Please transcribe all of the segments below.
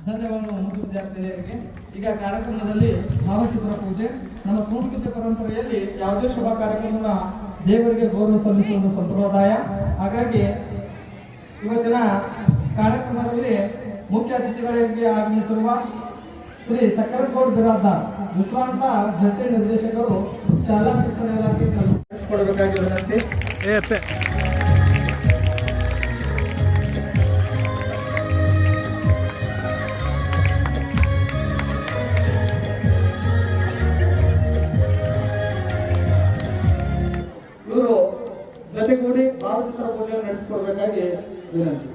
ಧನ್ಯವಾದ ವಿದ್ಯಾರ್ಥಿನಿಯರಿಗೆ. ಈಗ ಕಾರ್ಯಕ್ರಮದಲ್ಲಿ ಭಾವಚಿತ್ರ ಪೂಜೆ. ನಮ್ಮ ಸಂಸ್ಕೃತಿ ಪರಂಪರೆಯಲ್ಲಿ ಯಾವುದೇ ಶುಭ ಕಾರ್ಯಕ್ರಮನ ದೇವರಿಗೆ ಗೌರವ ಸಲ್ಲಿಸುವುದು ಸಂಪ್ರದಾಯ. ಹಾಗಾಗಿ ಇವತ್ತಿನ ಕಾರ್ಯಕ್ರಮದಲ್ಲಿ ಮುಖ್ಯ ಅತಿಥಿಗಳಿಗೆ ಆಗಮಿಸಿರುವ ಶ್ರೀ ಸಕ್ಕರಗೌಡ ಬಿರಾದಾರ್ ವಿಶ್ರಾಂತ ಜಂಟಿ ನಿರ್ದೇಶಕರು ಶಾಲಾ ಶಿಕ್ಷಣ ಇಲಾಖೆ ಕಲಿಸಿಕೊಡಬೇಕಾಗಿ ವಿನಂತಿ. ಇವರು ಜೊತೆಗೂಡಿ ಭಾವಚಿತ್ರ ಪೂಜೆ ನಡೆಸಿಕೊಡ್ಬೇಕಾಗಿ ವಿನಂತಿ.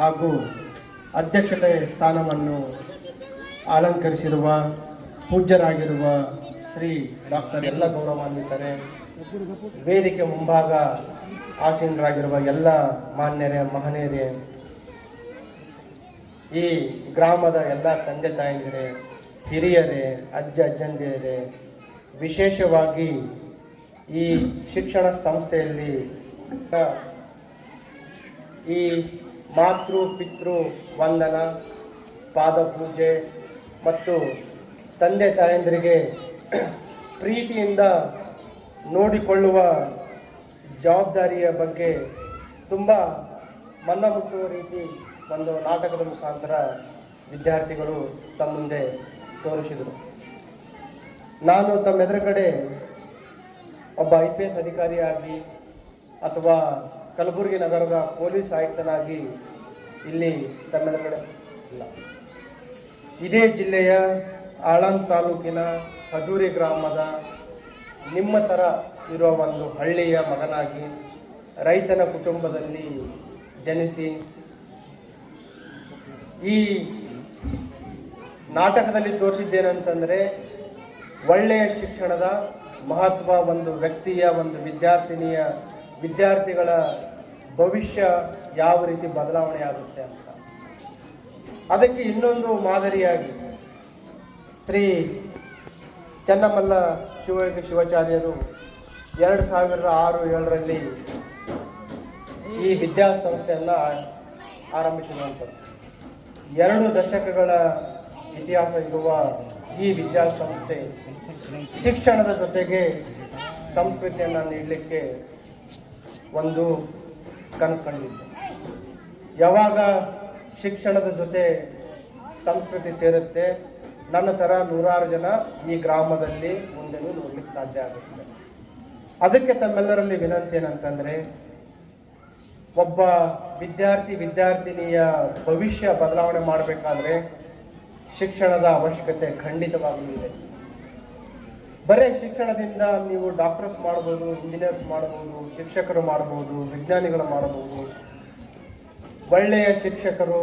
ಹಾಗೂ ಅಧ್ಯಕ್ಷತೆ ಸ್ಥಾನವನ್ನು ಅಲಂಕರಿಸಿರುವ ಪೂಜ್ಯರಾಗಿರುವ ಶ್ರೀ ಡಾಕ್ಟರ್ ಎಲ್ಲ ಗೌರವಾನ್ವಿತರೆ, ವೇದಿಕೆ ಮುಂಭಾಗ ಆಸೀನರಾಗಿರುವ ಎಲ್ಲ ಮಾನ್ಯರೇ, ಮಹನೀಯರೇ, ಈ ಗ್ರಾಮದ ಎಲ್ಲ ತಂದೆ ತಾಯಂದಿರೇ, ಹಿರಿಯರೇ, ಅಜ್ಜಂದಿರೇ, ವಿಶೇಷವಾಗಿ ಈ ಶಿಕ್ಷಣ ಸಂಸ್ಥೆಯಲ್ಲಿ ಈ ಮಾತೃ ಪಿತೃ ವಂದನ, ಪಾದಪೂಜೆ ಮತ್ತು ತಂದೆ ತಾಯಂದಿರಿಗೆ ಪ್ರೀತಿಯಿಂದ ನೋಡಿಕೊಳ್ಳುವ ಜವಾಬ್ದಾರಿಯ ಬಗ್ಗೆ ತುಂಬ ಮನ ಮುಟ್ಟುವ ರೀತಿ ಒಂದು ನಾಟಕದ ಮುಖಾಂತರ ವಿದ್ಯಾರ್ಥಿಗಳು ತಮ್ಮ ಮುಂದೆ ತೋರಿಸಿದರು. ನಾನು ತಮ್ಮ ಎದುರುಗಡೆ ಒಬ್ಬ IPS ಅಧಿಕಾರಿಯಾಗಿ ಅಥವಾ ಕಲಬುರಗಿ ನಗರದ ಪೊಲೀಸ್ ಆಯುಕ್ತನಾಗಿ ಇಲ್ಲಿ ತಮ್ಮೆದುರುಗಡೆ ಇಲ್ಲ, ಇದೇ ಜಿಲ್ಲೆಯ ಆಳಂದ್ ತಾಲೂಕಿನ ಹಜೂರಿ ಗ್ರಾಮದ ನಿಮ್ಮ ಥರ ಇರುವ ಒಂದು ಹಳ್ಳಿಯ ಮಗನಾಗಿ ರೈತನ ಕುಟುಂಬದಲ್ಲಿ ಜನಿಸಿ ಈ ನಾಟಕದಲ್ಲಿ ತೋರಿಸಿದ್ದೇನೆಂತಂದರೆ ಒಳ್ಳೆಯ ಶಿಕ್ಷಣದ ಮಹತ್ವ, ಒಂದು ವ್ಯಕ್ತಿಯ, ಒಂದು ವಿದ್ಯಾರ್ಥಿಗಳ ಭವಿಷ್ಯ ಯಾವ ರೀತಿ ಬದಲಾವಣೆ ಆಗುತ್ತೆ ಅಂತ. ಅದಕ್ಕೆ ಇನ್ನೊಂದು ಮಾದರಿಯಾಗಿ ಶ್ರೀ ಚನ್ನಮಲ್ಲ ಶಿವಾಚಾರ್ಯರು 2006-07ರಲ್ಲಿ ಈ ವಿದ್ಯಾಸಂಸ್ಥೆಯನ್ನು ಆರಂಭಿಸಿರುವಂಥದ್ದು. 2 ದಶಕಗಳ ಇತಿಹಾಸ ಇರುವ ಈ ವಿದ್ಯಾಸಂಸ್ಥೆ ಶಿಕ್ಷಣದ ಜೊತೆಗೆ ಸಂಸ್ಕೃತಿಯನ್ನು ನೀಡಲಿಕ್ಕೆ ಒಂದು ಕನಸು ಕಂಡಿದ್ದೆ. ಯಾವಾಗ ಶಿಕ್ಷಣದ ಜೊತೆ ಸಂಸ್ಕೃತಿ ಸೇರುತ್ತೆ, ನನ್ನ ಥರ 100 ಜನ ಈ ಗ್ರಾಮದಲ್ಲಿ ಮುಂದೆನೂ ನೋಡ್ಲಿಕ್ಕೆ ಸಾಧ್ಯ ಆಗುತ್ತೆ. ಅದಕ್ಕೆ ತಮ್ಮೆಲ್ಲರಲ್ಲಿ ವಿನಂತಿ ಏನಂತಂದರೆ, ಒಬ್ಬ ವಿದ್ಯಾರ್ಥಿನಿಯ ಭವಿಷ್ಯ ಬದಲಾವಣೆ ಮಾಡಬೇಕಾದ್ರೆ ಶಿಕ್ಷಣದ ಅವಶ್ಯಕತೆ ಖಂಡಿತವಾಗಲೂ ಇದೆ. ಬರೀ ಶಿಕ್ಷಣದಿಂದ ನೀವು ಡಾಕ್ಟರ್ಸ್ ಮಾಡ್ಬೋದು, ಇಂಜಿನಿಯರ್ಸ್ ಮಾಡ್ಬೋದು, ಶಿಕ್ಷಕರು ಮಾಡ್ಬೋದು, ವಿಜ್ಞಾನಿಗಳು ಮಾಡ್ಬೋದು. ಒಳ್ಳೆಯ ಶಿಕ್ಷಕರು,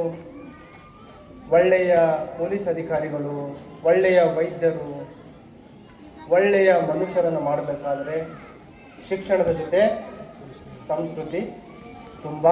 ಒಳ್ಳೆಯ ಪೊಲೀಸ್ ಅಧಿಕಾರಿಗಳು, ಒಳ್ಳೆಯ ವೈದ್ಯರು, ಒಳ್ಳೆಯ ಮನುಷ್ಯರನ್ನು ಮಾಡಬೇಕಾದ್ರೆ ಶಿಕ್ಷಣದ ಜೊತೆ ಸಂಸ್ಕೃತಿ ತುಂಬ